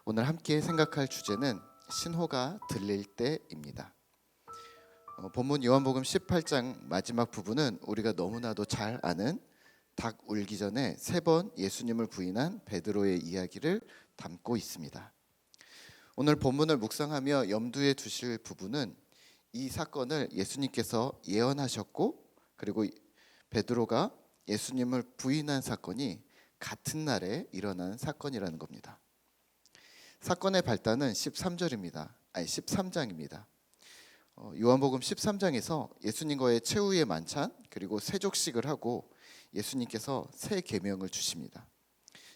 오늘 함께 생각할 주제는 신호가 들릴 때입니다. 본문 요한복음 18장 마지막 부분은 우리가 너무나도 잘 아는 닭 울기 전에 3번 예수님을 부인한 베드로의 이야기를 담고 있습니다. 오늘 본문을 묵상하며 염두에 두실 부분은 이 사건을 예수님께서 예언하셨고, 그리고 베드로가 예수님을 부인한 사건이 같은 날에 일어난 사건이라는 겁니다. 사건의 발단은 13장입니다. 요한복음 13장에서 예수님과의 최후의 만찬 그리고 세족식을 하고 예수님께서 새 계명을 주십니다.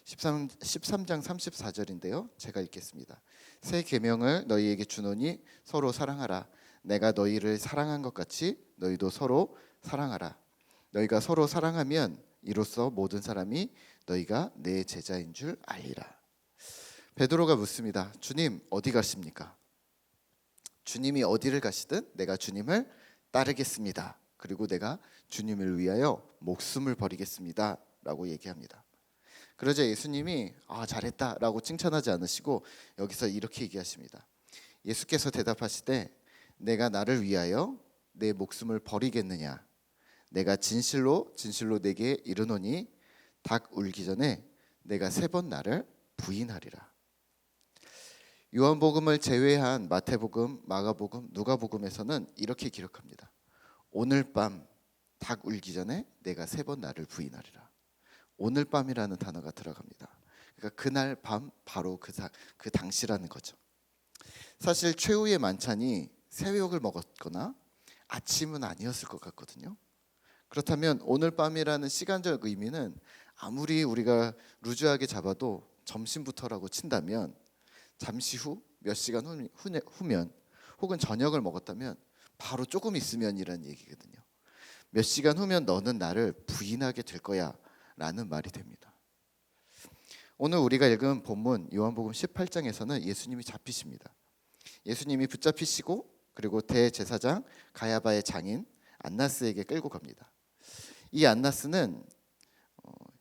13장 34절인데요. 제가 읽겠습니다. 새 계명을 너희에게 주노니 서로 사랑하라. 내가 너희를 사랑한 것 같이 너희도 서로 사랑하라. 너희가 서로 사랑하면 이로써 모든 사람이 너희가 내 제자인 줄 알리라. 베드로가 묻습니다. 주님, 어디 가십니까? 주님이 어디를 가시든 내가 주님을 따르겠습니다. 그리고 내가 주님을 위하여 목숨을 버리겠습니다 라고 얘기합니다. 그러자 예수님이 잘했다 라고 칭찬하지 않으시고 여기서 이렇게 얘기하십니다. 예수께서 대답하시되 내가 나를 위하여 내 목숨을 버리겠느냐? 내가 진실로 내게 이르노니 닭 울기 전에 내가 3번 나를 부인하리라. 요한복음을 제외한 마태복음, 마가복음, 누가복음에서는 이렇게 기록합니다. 오늘 밤 닭 울기 전에 내가 3번 나를 부인하리라. 오늘 밤이라는 단어가 들어갑니다. 그러니까 그날 밤 바로 그 당시라는 거죠. 사실 최후의 만찬이 새벽을 먹었거나 아침은 아니었을 것 같거든요. 그렇다면 오늘 밤이라는 시간적 의미는 아무리 우리가 루즈하게 잡아도 점심부터라고 친다면 잠시 후 몇 시간 후면 혹은 저녁을 먹었다면 바로 조금 있으면이라는 얘기거든요. 몇 시간 후면 너는 나를 부인하게 될 거야 라는 말이 됩니다. 오늘 우리가 읽은 본문 요한복음 18장에서는 예수님이 잡히십니다. 예수님이 붙잡히시고 그리고 대제사장 가야바의 장인 안나스에게 끌고 갑니다. 이 안나스는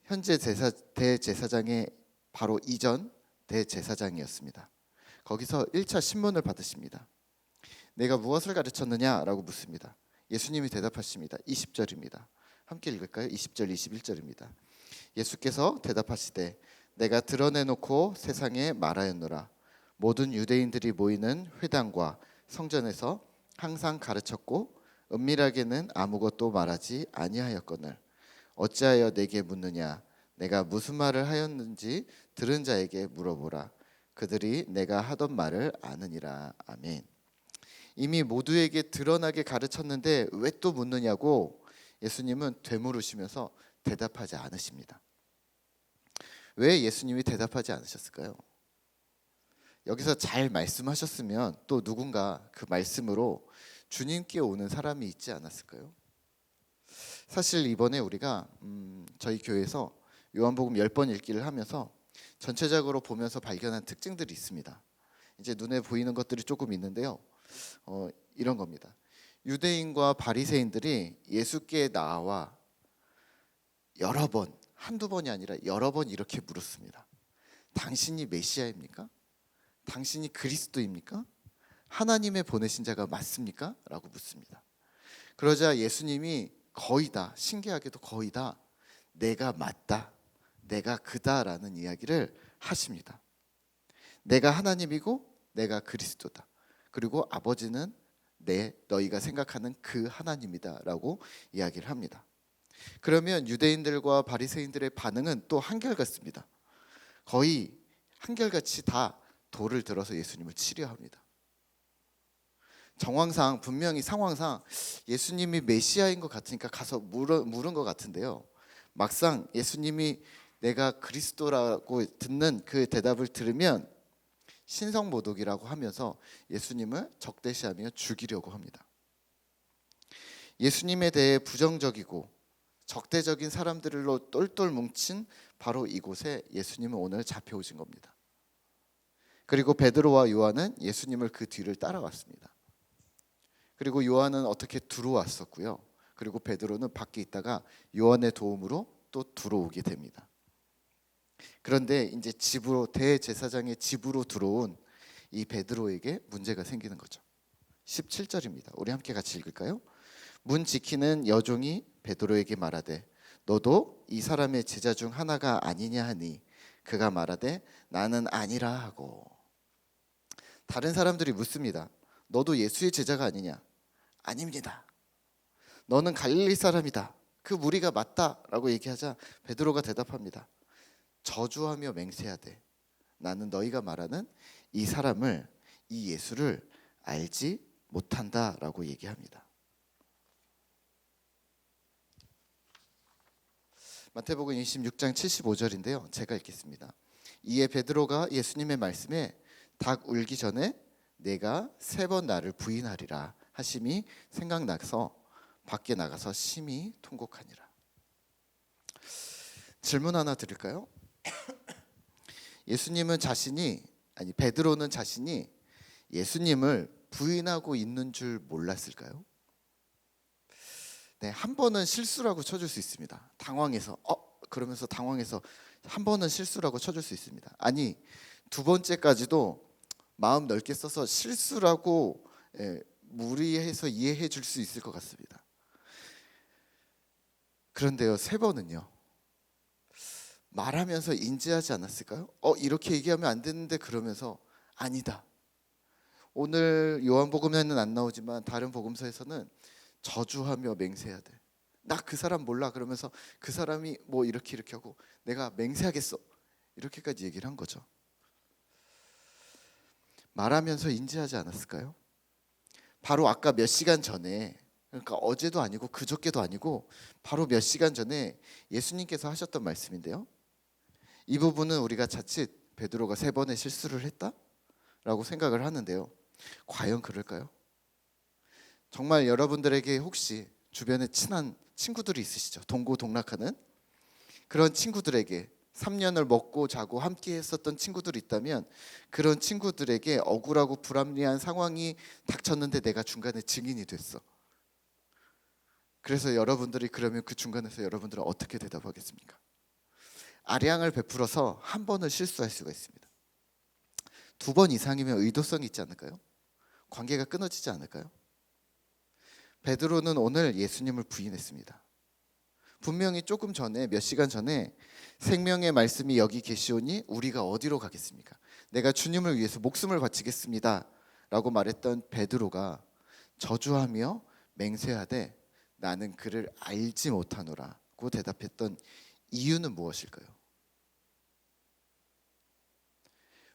현재 대제사장의 바로 이전 대제사장이었습니다. 거기서 1차 신문을 받으십니다. 내가 무엇을 가르쳤느냐라고 묻습니다. 예수님이 대답하십니다. 20절입니다. 함께 읽을까요? 20절 21절입니다. 예수께서 대답하시되 내가 드러내놓고 세상에 말하였노라. 모든 유대인들이 모이는 회당과 성전에서 항상 가르쳤고 은밀하게는 아무것도 말하지 아니하였거늘 어찌하여 내게 묻느냐? 내가 무슨 말을 하였는지 들은 자에게 물어보라. 그들이 내가 하던 말을 아느니라. 아멘. 이미 모두에게 드러나게 가르쳤는데 왜 또 묻느냐고 예수님은 되물으시면서 대답하지 않으십니다. 왜 예수님이 대답하지 않으셨을까요? 여기서 잘 말씀하셨으면 또 누군가 그 말씀으로 주님께 오는 사람이 있지 않았을까요? 사실 이번에 우리가 저희 교회에서 요한복음 10번 읽기를 하면서 전체적으로 보면서 발견한 특징들이 있습니다. 이제 눈에 보이는 것들이 조금 있는데요. 이런 겁니다. 유대인과 바리새인들이 예수께 나와 여러 번, 한두 번이 아니라 여러 번 이렇게 물었습니다. 당신이 메시아입니까? 당신이 그리스도입니까? 하나님의 보내신 자가 맞습니까? 라고 묻습니다. 그러자 예수님이 거의 다, 신기하게도 거의 다 내가 맞다, 내가 그다라는 이야기를 하십니다. 내가 하나님이고 내가 그리스도다. 그리고 아버지는 너희가 생각하는 그 하나님이다라고 이야기를 합니다. 그러면 유대인들과 바리새인들의 반응은 또 한결같습니다. 거의 한결같이 다 돌을 들어서 예수님을 치려합니다. 정황상 분명히 상황상 예수님이 메시아인 것 같으니까 가서 물은 것 같은데요. 막상 예수님이 내가 그리스도라고 듣는 그 대답을 들으면 신성모독이라고 하면서 예수님을 적대시하며 죽이려고 합니다. 예수님에 대해 부정적이고 적대적인 사람들로 똘똘 뭉친 바로 이곳에 예수님은 오늘 잡혀오신 겁니다. 그리고 베드로와 요한은 예수님을 그 뒤를 따라왔습니다. 그리고 요한은 어떻게 들어왔었고요. 그리고 베드로는 밖에 있다가 요한의 도움으로 또 들어오게 됩니다. 그런데 이제 집으로 대제사장의 집으로 들어온 이 베드로에게 문제가 생기는 거죠. 17절입니다. 우리 함께 같이 읽을까요? 문 지키는 여종이 베드로에게 말하되 너도 이 사람의 제자 중 하나가 아니냐 하니 그가 말하되 나는 아니라 하고. 다른 사람들이 묻습니다. 너도 예수의 제자가 아니냐? 아닙니다. 너는 갈릴리 사람이다. 그 무리가 맞다라고 얘기하자 베드로가 대답합니다. 저주하며 맹세하되 나는 너희가 말하는 이 사람을, 이 예수를 알지 못한다라고 얘기합니다. 마태복음 26장 75절인데요. 제가 읽겠습니다. 이에 베드로가 예수님의 말씀에 닭 울기 전에 내가 3번 나를 부인하리라 하심이 생각나서 밖에 나가서 심히 통곡하니라. 질문 하나 드릴까요? 베드로는 자신이 예수님을 부인하고 있는 줄 몰랐을까요? 네, 한 번은 실수라고 쳐줄 수 있습니다. 그러면서 당황해서 한 번은 실수라고 쳐줄 수 있습니다. 아니, 두 번째까지도 마음 넓게 써서 실수라고 무리해서 이해해 줄 수 있을 것 같습니다. 그런데요, 3번은요. 말하면서 인지하지 않았을까요? 이렇게 얘기하면 안 되는데 그러면서 아니다. 오늘 요한복음에는 안 나오지만 다른 복음서에서는 저주하며 맹세해야 돼. 나 그 사람 몰라. 그러면서 그 사람이 뭐 이렇게 하고 내가 맹세하겠어. 이렇게까지 얘기를 한 거죠. 말하면서 인지하지 않았을까요? 바로 아까 몇 시간 전에, 그러니까 어제도 아니고 그저께도 아니고 바로 몇 시간 전에 예수님께서 하셨던 말씀인데요. 이 부분은 우리가 자칫 베드로가 3번의 실수를 했다라고 생각을 하는데요. 과연 그럴까요? 정말 여러분들에게 혹시 주변에 친한 친구들이 있으시죠? 동고동락하는 그런 친구들에게 3년을 먹고 자고 함께 했었던 친구들이 있다면 그런 친구들에게 억울하고 불합리한 상황이 닥쳤는데 내가 중간에 증인이 됐어. 그래서 여러분들이 그러면 그 중간에서 여러분들은 어떻게 대답하겠습니까? 아량을 베풀어서 한 번을 실수할 수가 있습니다. 2번 이상이면 의도성이 있지 않을까요? 관계가 끊어지지 않을까요? 베드로는 오늘 예수님을 부인했습니다. 분명히 조금 전에, 몇 시간 전에 생명의 말씀이 여기 계시오니 우리가 어디로 가겠습니까? 내가 주님을 위해서 목숨을 바치겠습니다 라고 말했던 베드로가 저주하며 맹세하되 나는 그를 알지 못하노라고 대답했던 이유는 무엇일까요?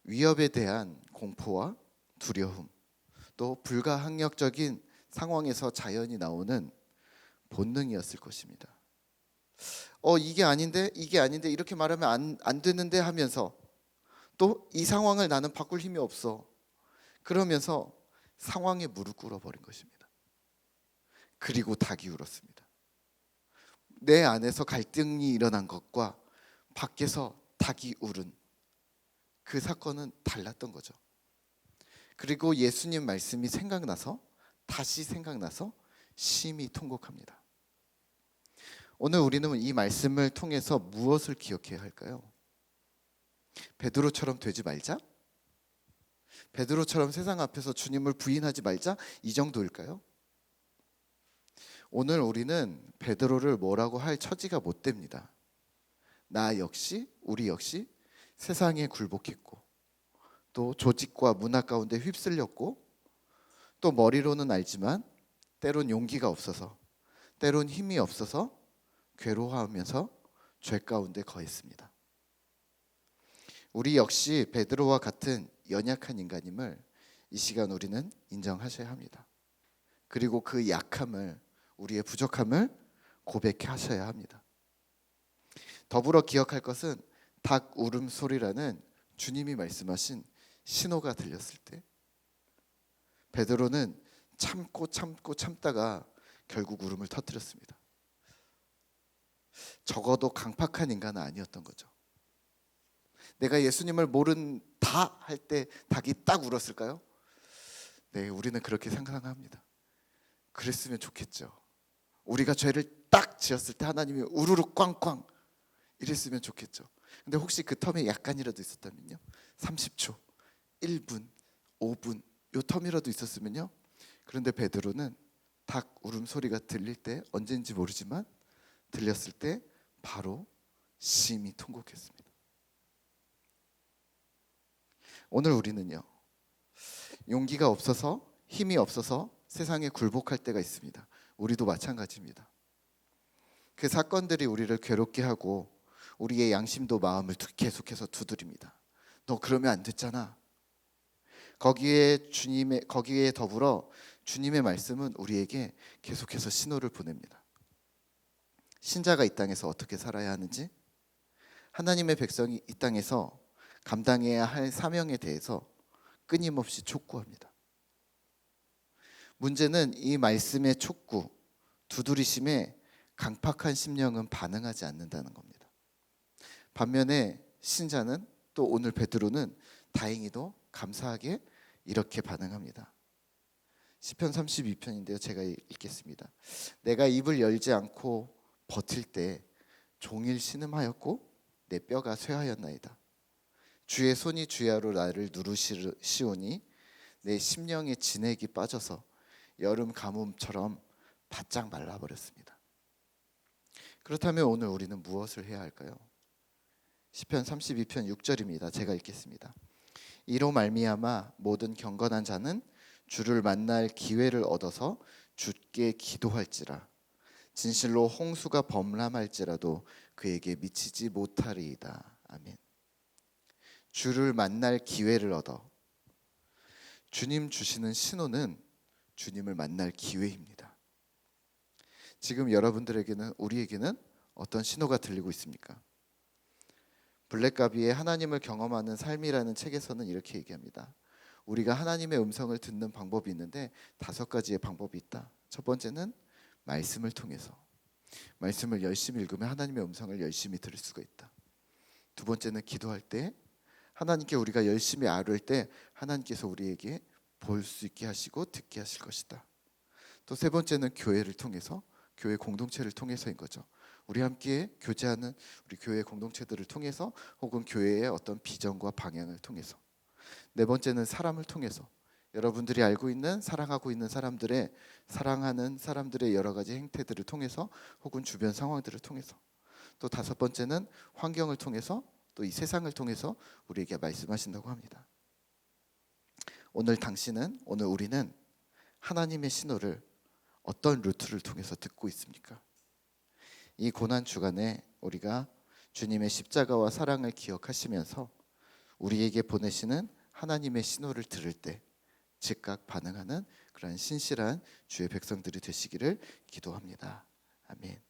위협에 대한 공포와 두려움, 또 불가항력적인 상황에서 자연히 나오는 본능이었을 것입니다. 이게 아닌데 이렇게 말하면 안 되는데 하면서 또 이 상황을 나는 바꿀 힘이 없어. 그러면서 상황에 무릎 꿇어버린 것입니다. 그리고 닭이 울었습니다. 내 안에서 갈등이 일어난 것과 밖에서 닭이 울은 그 사건은 달랐던 거죠. 그리고 예수님 말씀이 다시 생각나서 심히 통곡합니다. 오늘 우리는 이 말씀을 통해서 무엇을 기억해야 할까요? 베드로처럼 되지 말자? 베드로처럼 세상 앞에서 주님을 부인하지 말자? 이 정도일까요? 오늘 우리는 베드로를 뭐라고 할 처지가 못 됩니다. 우리 역시 세상에 굴복했고 또 조직과 문화 가운데 휩쓸렸고 또 머리로는 알지만 때론 용기가 없어서 때론 힘이 없어서 괴로워하면서 죄 가운데 거했습니다. 우리 역시 베드로와 같은 연약한 인간임을 이 시간 우리는 인정하셔야 합니다. 그리고 그 약함을, 우리의 부족함을 고백하셔야 합니다. 더불어 기억할 것은 닭 울음소리라는 주님이 말씀하신 신호가 들렸을 때 베드로는 참다가 결국 울음을 터뜨렸습니다. 적어도 강팍한 인간은 아니었던 거죠. 내가 예수님을 모른다 할 때 닭이 딱 울었을까요? 네, 우리는 그렇게 상상합니다. 그랬으면 좋겠죠. 우리가 죄를 딱 지었을 때 하나님이 우르르 꽝꽝 이랬으면 좋겠죠. 근데 혹시 그 텀에 약간이라도 있었다면요? 30초, 1분, 5분 요 텀이라도 있었으면요? 그런데 베드로는 닭 울음소리가 들릴 때, 언제인지 모르지만 들렸을 때 바로 심히 통곡했습니다. 오늘 우리는요, 용기가 없어서, 힘이 없어서 세상에 굴복할 때가 있습니다. 우리도 마찬가지입니다. 그 사건들이 우리를 괴롭게 하고 우리의 양심도 마음을 계속해서 두드립니다. 너 그러면 안 됐잖아. 거기에 더불어 주님의 말씀은 우리에게 계속해서 신호를 보냅니다. 신자가 이 땅에서 어떻게 살아야 하는지, 하나님의 백성이 이 땅에서 감당해야 할 사명에 대해서 끊임없이 촉구합니다. 문제는 이 말씀의 촉구, 두드리심에 강팍한 심령은 반응하지 않는다는 겁니다. 반면에 신자는, 또 오늘 베드로는 다행히도 감사하게 이렇게 반응합니다. 시편 32편인데요. 제가 읽겠습니다. 내가 입을 열지 않고 버틸 때 종일 신음하였고 내 뼈가 쇠하였나이다. 주의 손이 주야로 나를 누르시오니 내 심령의 진액이 빠져서 여름 가뭄처럼 바짝 말라버렸습니다. 그렇다면 오늘 우리는 무엇을 해야 할까요? 시편 32편 6절입니다. 제가 읽겠습니다. 이로 말미암아 모든 경건한 자는 주를 만날 기회를 얻어서 주께 기도할지라. 진실로 홍수가 범람할지라도 그에게 미치지 못하리이다. 아멘. 주를 만날 기회를 얻어. 주님 주시는 신호는 주님을 만날 기회입니다. 지금 여러분들에게는, 우리에게는 어떤 신호가 들리고 있습니까? 블랙가비의 하나님을 경험하는 삶이라는 책에서는 이렇게 얘기합니다. 우리가 하나님의 음성을 듣는 방법이 있는데 5가지의 방법이 있다. 첫 번째는 말씀을 통해서, 말씀을 열심히 읽으면 하나님의 음성을 열심히 들을 수가 있다. 두 번째는 기도할 때, 하나님께 우리가 열심히 아뢰을 때 하나님께서 우리에게 볼 수 있게 하시고 듣게 하실 것이다. 또 세 번째는 교회를 통해서, 교회 공동체를 통해서인 거죠. 우리 함께 교제하는 우리 교회 공동체들을 통해서, 혹은 교회의 어떤 비전과 방향을 통해서. 네 번째는 사람을 통해서, 여러분들이 알고 있는, 사랑하고 있는 사람들의, 사랑하는 사람들의 여러 가지 행태들을 통해서, 혹은 주변 상황들을 통해서. 또 5번째는 환경을 통해서, 또 이 세상을 통해서 우리에게 말씀하신다고 합니다. 오늘 당신은, 오늘 우리는 하나님의 신호를 어떤 루트를 통해서 듣고 있습니까? 이 고난 주간에 우리가 주님의 십자가와 사랑을 기억하시면서 우리에게 보내시는 하나님의 신호를 들을 때 즉각 반응하는 그런 신실한 주의 백성들이 되시기를 기도합니다. 아멘.